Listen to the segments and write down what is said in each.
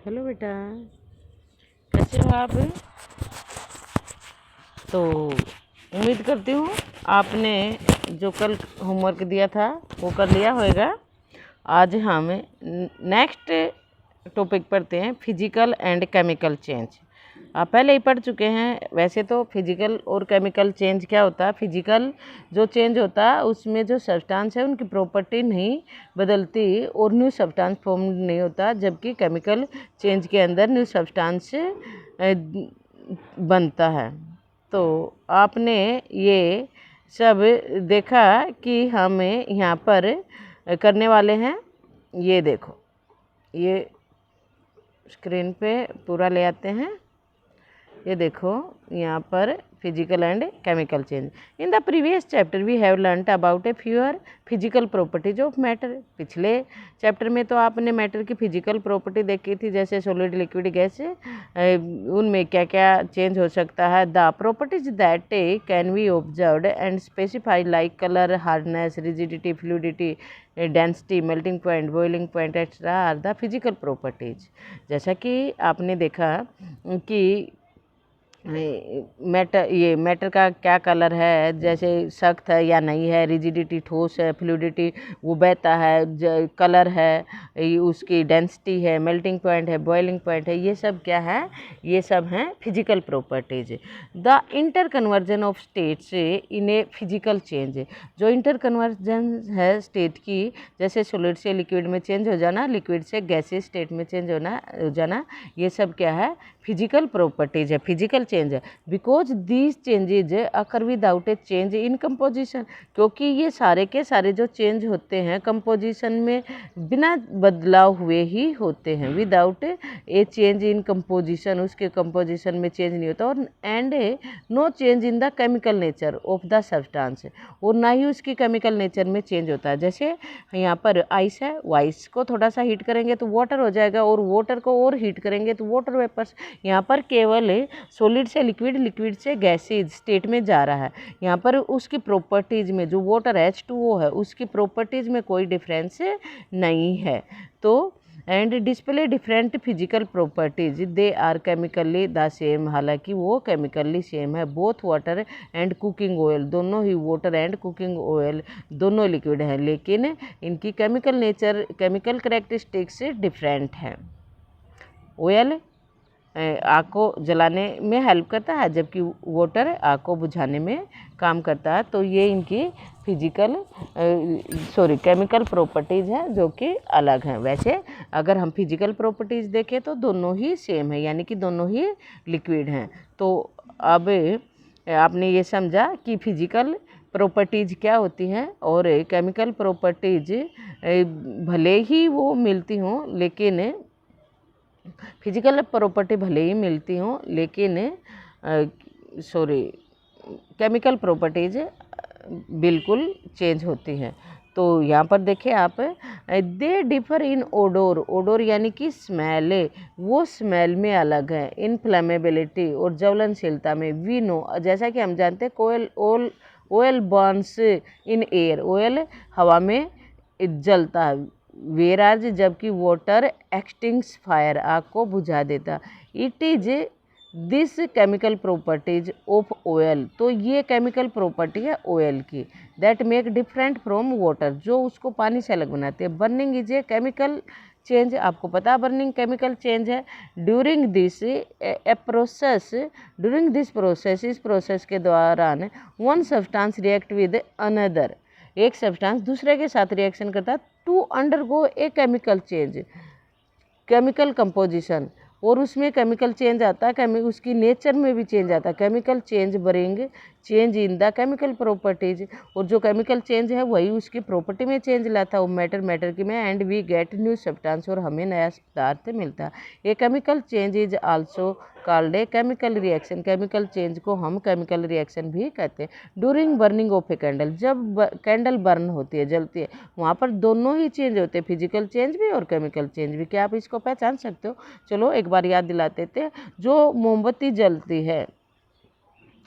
Hello बेटा, कैसे हो आप? तो उम्मीद करती हूँ आपने जो कल होमवर्क दिया था वो कर लिया होगा। आज हम नेक्स्ट टॉपिक पढ़ते हैं, फिजिकल एंड केमिकल चेंज। आप पहले ही पढ़ चुके हैं। वैसे तो फिजिकल और केमिकल चेंज क्या होता है? फिजिकल जो चेंज होता है उसमें जो सब्सटेंस है उनकी प्रॉपर्टी नहीं बदलती और न्यू सब्सटेंस फॉर्म नहीं होता, जबकि केमिकल चेंज के अंदर न्यू सब्सटेंस बनता है। तो आपने ये सब देखा कि हमें यहाँ पर करने वाले हैं। ये देखो, ये स्क्रीन पे पूरा ले आते हैं। ये देखो यहाँ पर physical and chemical change. In the previous chapter we have learned about a fewer physical properties of matter. पिछले चैप्टर में तो आपने मैटर की फिजिकल प्रॉपर्टी देखी थी, जैसे सॉलिड, लिक्विड, गैस, उनमें क्या क्या चेंज हो सकता है। The properties that can be observed and specified like colour, hardness, rigidity, fluidity, density, melting point, boiling point etcetera are the physical properties. जैसा कि आपने देखा कि मैटर का क्या कलर है, जैसे सख्त है या नहीं है, रिजिडिटी ठोस है, फ्लूइडिटी वो बहता है, कलर है, उसकी डेंसिटी है, मेल्टिंग पॉइंट है, बॉइलिंग पॉइंट है, ये सब क्या है? ये सब हैं physical properties. The inter conversion of states in a physical change. जो इंटर कन्वर्जन है स्टेट की, जैसे सॉलिड से लिक्विड में चेंज हो जाना, लिक्विड से गैसीय स्टेट में चेंज हो जाना, ये सब क्या है? फिजिकल प्रॉपर्टीज है, फिजिकल चेंज है। Because these changes occur without a change in composition. क्योंकि ये सारे के सारे जो चेंज होते हैं कंपोजिशन में बिना बदलाव हुए ही होते हैं। Without a change in composition, उसके कंपोजिशन में चेंज नहीं होता। और and no change in the chemical nature of the substance, और ना ही उसकी केमिकल नेचर में चेंज होता है। जैसे यहाँ पर आइस है, वो आइस को थोड़ा सा हीट करेंगे तो वाटर हो जाएगा, और वाटर को और हीट करेंगे तो वाटर वेपर्स। यहाँ पर केवल सॉलिड से लिक्विड, लिक्विड से गैसीज स्टेट में जा रहा है। यहाँ पर उसकी प्रॉपर्टीज में जो वाटर H2O है उसकी प्रॉपर्टीज में कोई डिफरेंस नहीं है। तो and display different physical properties, they are chemically the same. हालांकि वो केमिकली सेम है। Both water and cooking oil, दोनों ही वाटर एंड कुकिंग ऑयल दोनों लिक्विड हैं, लेकिन इनकी chemical nature, chemical characteristics different हैं। ऑयल आग को जलाने में हेल्प करता है, जबकि वाटर आग को बुझाने में काम करता है। तो ये इनकी केमिकल प्रॉपर्टीज़ हैं जो कि अलग हैं। वैसे अगर हम फिजिकल प्रॉपर्टीज़ देखें तो दोनों ही सेम है, यानी कि दोनों ही लिक्विड हैं। तो अब आपने ये समझा कि फिजिकल प्रॉपर्टीज़ क्या होती हैं, और केमिकल प्रॉपर्टीज़ भले ही वो मिलती हों, लेकिन फिजिकल प्रॉपर्टी भले ही मिलती हों, लेकिन केमिकल प्रॉपर्टीज बिल्कुल चेंज होती हैं। तो यहाँ पर देखिए आप, they differ in odour. Odour यानी कि स्मेल, वो स्मेल में अलग है। इनफ्लेमेबिलिटी और ज्वलनशीलता में वी नो, जैसा कि हम जानते हैं oil Burns in air, oil हवा में जलता है। वेराज जबकि वाटर एक्सटिंग्स फायर, आग को बुझा देता। It is this chemical properties of oil. तो ये केमिकल प्रॉपर्टी है ऑयल की, that make different from water, जो उसको पानी से अलग बनाते हैं। Burning is a chemical change, आपको पता बर्निंग केमिकल चेंज है। ड्यूरिंग दिस प्रोसेस, इस प्रोसेस के दौरान one substance react with another, एक सब्सटेंस दूसरे के साथ रिएक्शन करता है to undergo a chemical change, chemical composition, और उसमें केमिकल चेंज आता है, उसकी नेचर में भी चेंज आता है। Chemical change bring change in the chemical properties, और जो केमिकल चेंज है वही उसकी प्रॉपर्टी में चेंज लाता है, मैटर की में, and we get new substance, और हमें नया पदार्थ मिलता है। ये chemical change is also called a chemical reaction. Chemical change को हम केमिकल रिएक्शन भी कहते हैं। During burning of a candle, जब कैंडल बर्न होती है, जलती है, वहाँ पर दोनों ही चेंज होते हैं, फिजिकल चेंज भी और केमिकल चेंज भी। क्या आप इसको पहचान सकते हो? चलो एक बार याद दिलाते थे। जो मोमबत्ती जलती है,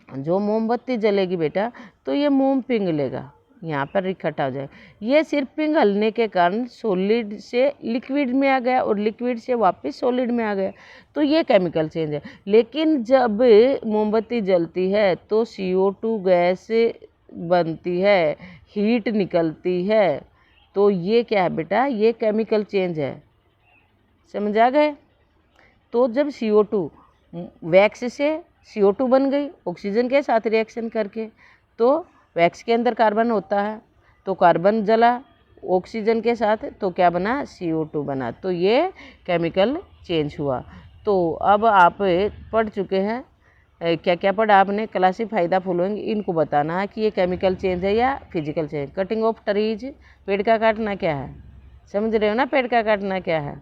जो मोमबत्ती जलेगी बेटा, तो ये मोम पिघलेगा, यहाँ पर इकट्ठा हो जाएगा। ये सिर्फ पिघलने के कारण सॉलिड से लिक्विड में आ गया और लिक्विड से वापस सॉलिड में आ गया, तो ये केमिकल चेंज है। लेकिन जब मोमबत्ती जलती है तो CO2 गैस बनती है, हीट निकलती है, तो ये क्या है बेटा, ये केमिकल चेंज है। समझ आ गए? तो जब CO2 वैक्स से CO2 बन गई ऑक्सीजन के साथ रिएक्शन करके, तो वैक्स के अंदर कार्बन होता है, तो कार्बन जला ऑक्सीजन के साथ, तो क्या बना, CO2 बना। तो ये केमिकल चेंज हुआ। तो अब आप पढ़ चुके हैं, क्या क्या पढ़ा आपने, क्लासिफाई द फॉलोइंग, इनको बताना है कि ये केमिकल चेंज है या physical change. Cutting of trees, पेड़ का काटना क्या है, समझ रहे हो ना, पेड़ का काटना क्या है,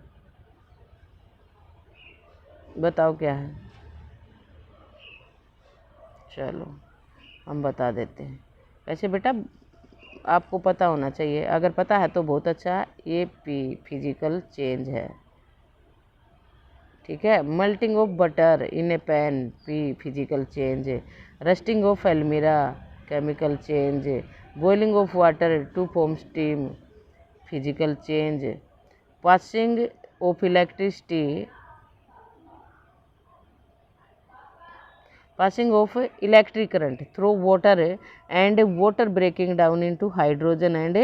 बताओ क्या है। चलो हम बता देते हैं। वैसे बेटा आपको पता होना चाहिए, अगर पता है तो बहुत अच्छा है। ये फिजिकल चेंज है, ठीक है। Melting of butter in a pan, physical change है। रस्टिंग ऑफ एल्मीरा, chemical change. Boiling of water to form steam, physical change. Passing of electricity, passing of electric current through water and water breaking down into hydrogen and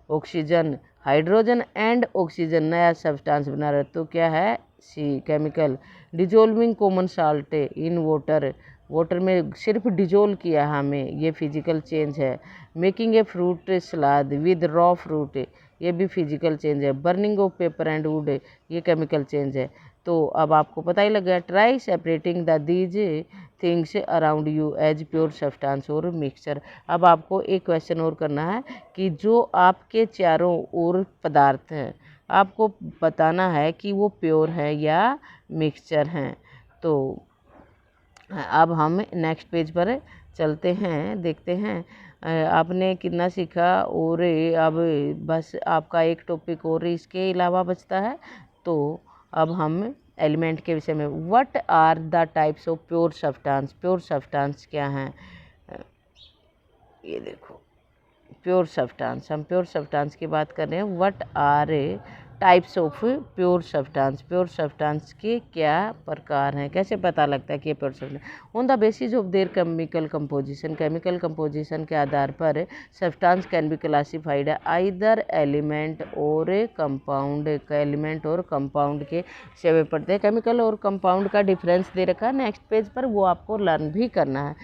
oxygen, hydrogen and oxygen नया substance बना रहे, तो क्या है, सी chemical. Dissolving common salt in water, water में सिर्फ dissolve किया हमें, ये फिजिकल चेंज है। Making a fruit salad with raw fruit, ये भी फिजिकल चेंज है। Burning of paper and wood, ये केमिकल चेंज है। तो अब आपको पता ही लग गया। Try separating the these things around you as pure substance और मिक्सचर। अब आपको एक क्वेश्चन और करना है कि जो आपके चारों ओर पदार्थ हैं, आपको बताना है कि वो प्योर है या मिक्सचर हैं। तो अब हम नेक्स्ट पेज पर चलते हैं, देखते हैं आपने कितना सीखा। और अब बस आपका एक टॉपिक और इसके अलावा बचता है। तो अब हम एलिमेंट के विषय में, what are the types of pure substance, pure substance क्या हैं, ये देखो प्योर सब्सटेंस, हम प्योर सब्सटेंस की बात कर रहे हैं। What are types of pure substance, pure substance के क्या प्रकार हैं, कैसे पता लगता है कि ये pure substance. On the basis of their chemical composition, chemical composition के आधार पर substance can be classified either element और कंपाउंड, एलिमेंट और कंपाउंड के सेवे पढ़ते हैं। केमिकल और कंपाउंड का डिफरेंस दे रखा है नेक्स्ट पेज पर, वो आपको लर्न भी करना है।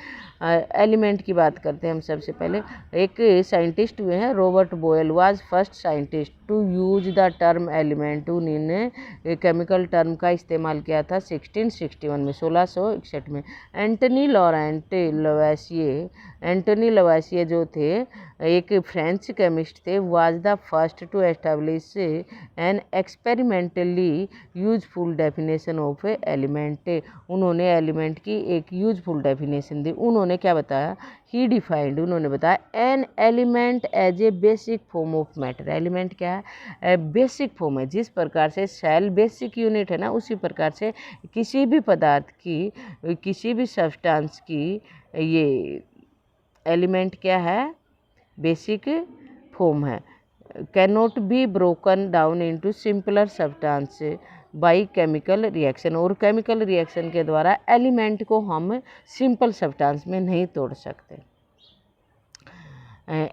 एलिमेंट की बात करते हैं हम सबसे पहले। एक साइंटिस्ट हुए हैं Robert Boyle, was first scientist to use the term element. उन्होंने केमिकल टर्म का इस्तेमाल किया था 1661 में, 1661 में। Antoine Laurent Lavoisier, Antoine Lavoisier जो थे एक फ्रेंच केमिस्ट थे, was the first to establish an experimentally useful definition of element. उन्होंने एलिमेंट की एक यूजफुल डेफिनेशन दी। उन्होंने क्या बताया, ही डिफाइंड, उन्होंने बताया an element as a basic form of matter. Element क्या है, बेसिक फॉर्म है। जिस प्रकार से सेल बेसिक यूनिट है ना, उसी प्रकार से किसी भी पदार्थ की, किसी भी सब्सटेंस की ये एलिमेंट क्या है, बेसिक फॉर्म है। Can not be broken down into simpler substance by chemical reaction, और केमिकल रिएक्शन के द्वारा एलिमेंट को हम सिंपल सब्सटेंस में नहीं तोड़ सकते।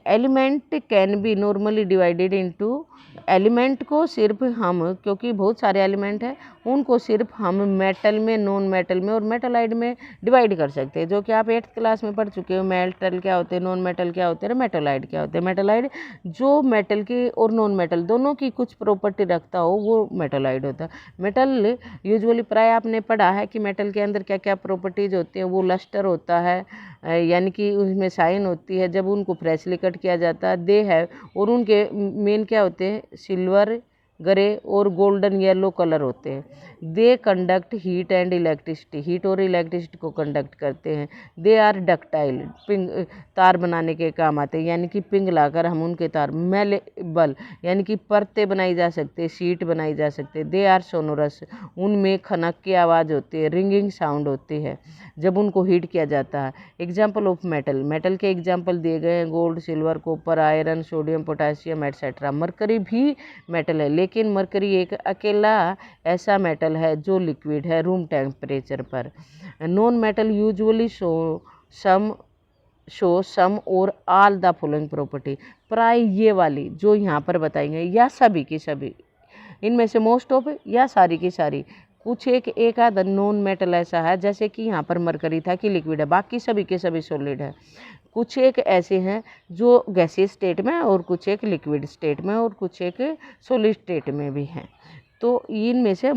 Element can be normally divided into, element को सिर्फ हम, क्योंकि बहुत सारे एलिमेंट हैं, उनको सिर्फ हम मेटल में, नॉन मेटल में और मेटलाइड में डिवाइड कर सकते हैं, जो कि आप 8th क्लास में पढ़ चुके हो। मेटल क्या होते हैं, नॉन मेटल क्या होते हैं, मेटलाइड क्या होते हैं। मेटलाइड जो मेटल की और नॉन मेटल दोनों की कुछ प्रॉपर्टी रखता हो, वो मेटलाइड होता है। मेटल यूजुअली प्राय आपने पढ़ा है कि मेटल के अंदर क्या क्या प्रॉपर्टीज होती हैं। वो लस्टर होता है, यानी कि उसमें शाइन होती है जब उनको फ्रेशली कट किया जाता है, दे है। और उनके मेन क्या होते हैं, सिल्वर, ग्रे और गोल्डन येलो कलर होते हैं। They conduct heat and electricity, heat और इलेक्ट्रिसिटी को कंडक्ट करते हैं। दे आर डक्टाइल, पिंग तार बनाने के काम आते हैं, यानी कि पिघलाकर हम उनके तार। मेलेबल यानी कि परतें बनाई जा सकती है, शीट बनाई जा सकती है। दे आर सोनोरस, उनमें खनक की आवाज़ होती है, रिंगिंग साउंड होती है जब उनको हीट किया जाता है। एग्जाम्पल ऑफ मेटल, मेटल के एग्जाम्पल दिए गए हैं gold, silver, copper, iron, sodium, potassium etcetera. Mercury भी मेटल है, लेकिन मरकरी एक अकेला ऐसा मेटल है जो लिक्विड है रूम टेम्परेचर पर। नॉन मेटल यूजुअली सम और ऑल द फॉलोइंग प्रॉपर्टी, प्राय ये वाली जो यहाँ पर बताएंगे या सभी की सभी, इनमें से मोस्ट ऑफ या सारी की सारी। कुछ एक आधा नॉन मेटल ऐसा है, जैसे कि यहाँ पर मरकरी था कि लिक्विड है, बाकी सभी के सभी सॉलिड है। कुछ एक ऐसे हैं जो गैसीय स्टेट में और कुछ एक लिक्विड स्टेट में और कुछ एक सॉलिड स्टेट में भी हैं। तो इनमें से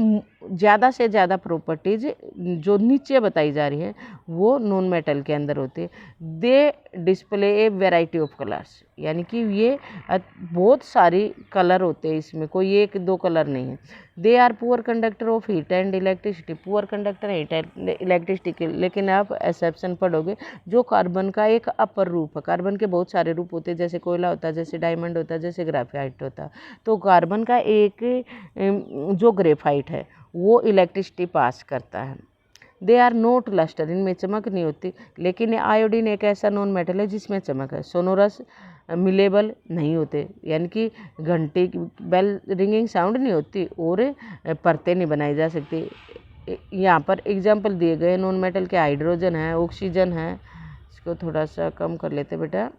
ज़्यादा से ज़्यादा प्रॉपर्टीज जो नीचे बताई जा रही है वो नॉन मेटल के अंदर होती है। They display a variety of colours, यानी कि ये बहुत सारी कलर होते हैं, इसमें कोई एक दो कलर नहीं है। They are poor conductor of heat and electricity, poor conductor है हीट एंड इलेक्ट्रिसिटी के, लेकिन आप एक्सेप्शन पढ़ोगे जो कार्बन का एक अपर रूप है। कार्बन के बहुत सारे रूप होते हैं, जैसे कोयला होता है, जैसे डायमंड होता है, जैसे ग्रेफाइट होता है। तो कार्बन का एक जो ग्रेफाइट है वो इलेक्ट्रिसिटी पास करता है। दे आर नोट लस्टर, इनमें चमक नहीं होती, लेकिन आयोडीन एक ऐसा नॉन मेटल है जिसमें चमक है। सोनोरस, मिलेबल नहीं होते, यानी कि घंटी बेल रिंगिंग साउंड नहीं होती और परतें नहीं बनाई जा सकती। यहाँ पर एग्जाम्पल दिए गए नॉन मेटल के हाइड्रोजन है, ऑक्सीजन है। इसको थोड़ा सा कम कर लेते बेटा।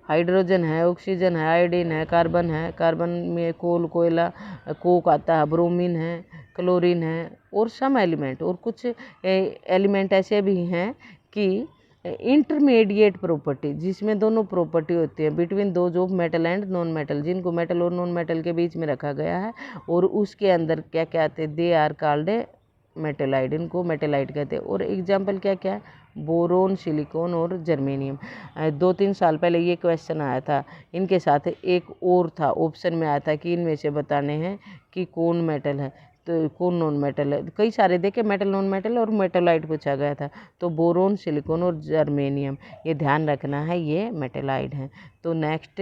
हाइड्रोजन है, ऑक्सीजन है, आयोडीन है, कार्बन है, कार्बन में कोल, कोयला, कोक आता है, ब्रोमीन है, क्लोरीन है और सम एलिमेंट, और कुछ एलिमेंट ऐसे भी हैं कि इंटरमीडिएट प्रॉपर्टी, जिसमें दोनों प्रॉपर्टी होती है बिटवीन दो जो मेटल एंड नॉन मेटल, जिनको मेटल और नॉन मेटल के बीच में रखा गया है और उसके अंदर क्या क्या आते हैं। दे आर कॉल्ड मेटेलाइड, इनको मेटेलाइड कहते हैं। और एग्जाम्पल क्या क्या है, बोरोन, सिलिकॉन और जर्मेनियम। 2-3 साल पहले ये क्वेश्चन आया था, इनके साथ एक और था, ऑप्शन में आया था कि इनमें से बताने हैं कि कौन मेटल है तो कौन नॉन मेटल है। कई सारे देखे, मेटल, नॉन मेटल और मेटेलाइट पूछा गया था। तो बोरोन, सिलिकॉन और जर्मेनियम, ये ध्यान रखना है, ये मेटेलाइड हैं। तो नेक्स्ट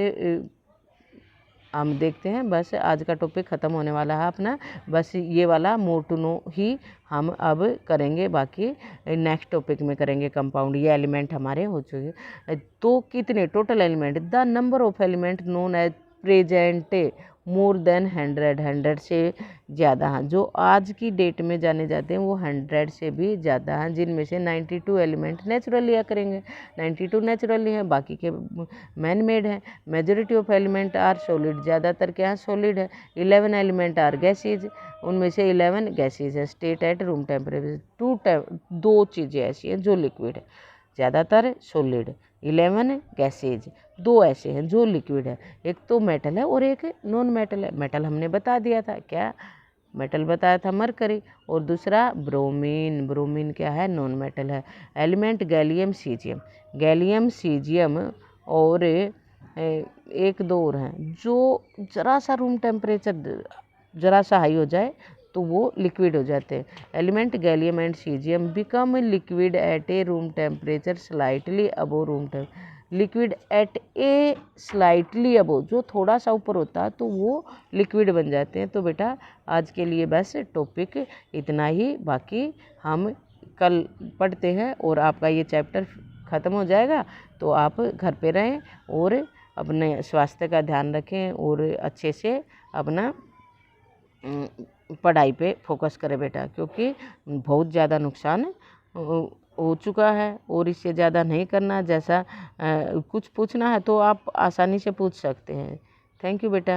हम देखते हैं, बस आज का टॉपिक ख़त्म होने वाला है अपना, बस ये वाला मोर टू नो ही हम अब करेंगे, बाकी नेक्स्ट टॉपिक में करेंगे कंपाउंड। ये एलिमेंट हमारे हो चुके। तो कितने total element, the number of element known at present more than 100 से ज़्यादा हैं, जो आज की डेट में जाने जाते हैं वो 100 से भी ज़्यादा हैं, जिनमें से 92 एलिमेंट नेचुरली करेंगे, 92 नेचुरली हैं, बाकी के मैन मेड हैं। Majority of element are solid, ज़्यादातर क्या है, सॉलिड है। 11 एलिमेंट आर गैसेज, उनमें से 11 गैसेज है। स्टेट एट रूम टेम्परेचर, दो चीज़ें ऐसी हैं जो लिक्विड है, ज़्यादातर सॉलिड। 11 गैसेज, दो ऐसे हैं जो लिक्विड है, एक तो मेटल है और एक नॉन मेटल है। मेटल हमने बता दिया था, क्या मेटल बताया था, मरकरी, और दूसरा ब्रोमीन, ब्रोमीन क्या है, नॉन मेटल है। Element gallium, caesium, gallium, caesium और एक दो और हैं जो ज़रा सा रूम टेम्परेचर ज़रा सा हाई हो जाए तो वो लिक्विड हो जाते हैं। Element gallium and caesium become liquid at a room temperature slightly above room temperature, liquid at a slightly above, जो थोड़ा सा ऊपर होता है तो वो लिक्विड बन जाते हैं। तो बेटा आज के लिए बस टॉपिक इतना ही, बाकी हम कल पढ़ते हैं और आपका ये चैप्टर ख़त्म हो जाएगा। तो आप घर पे रहें और अपने स्वास्थ्य का ध्यान रखें और अच्छे से अपना पढ़ाई पे फोकस करें बेटा, क्योंकि बहुत ज़्यादा नुकसान हो चुका है और इससे ज़्यादा नहीं करना। जैसा कुछ पूछना है तो आप आसानी से पूछ सकते हैं। थैंक यू बेटा।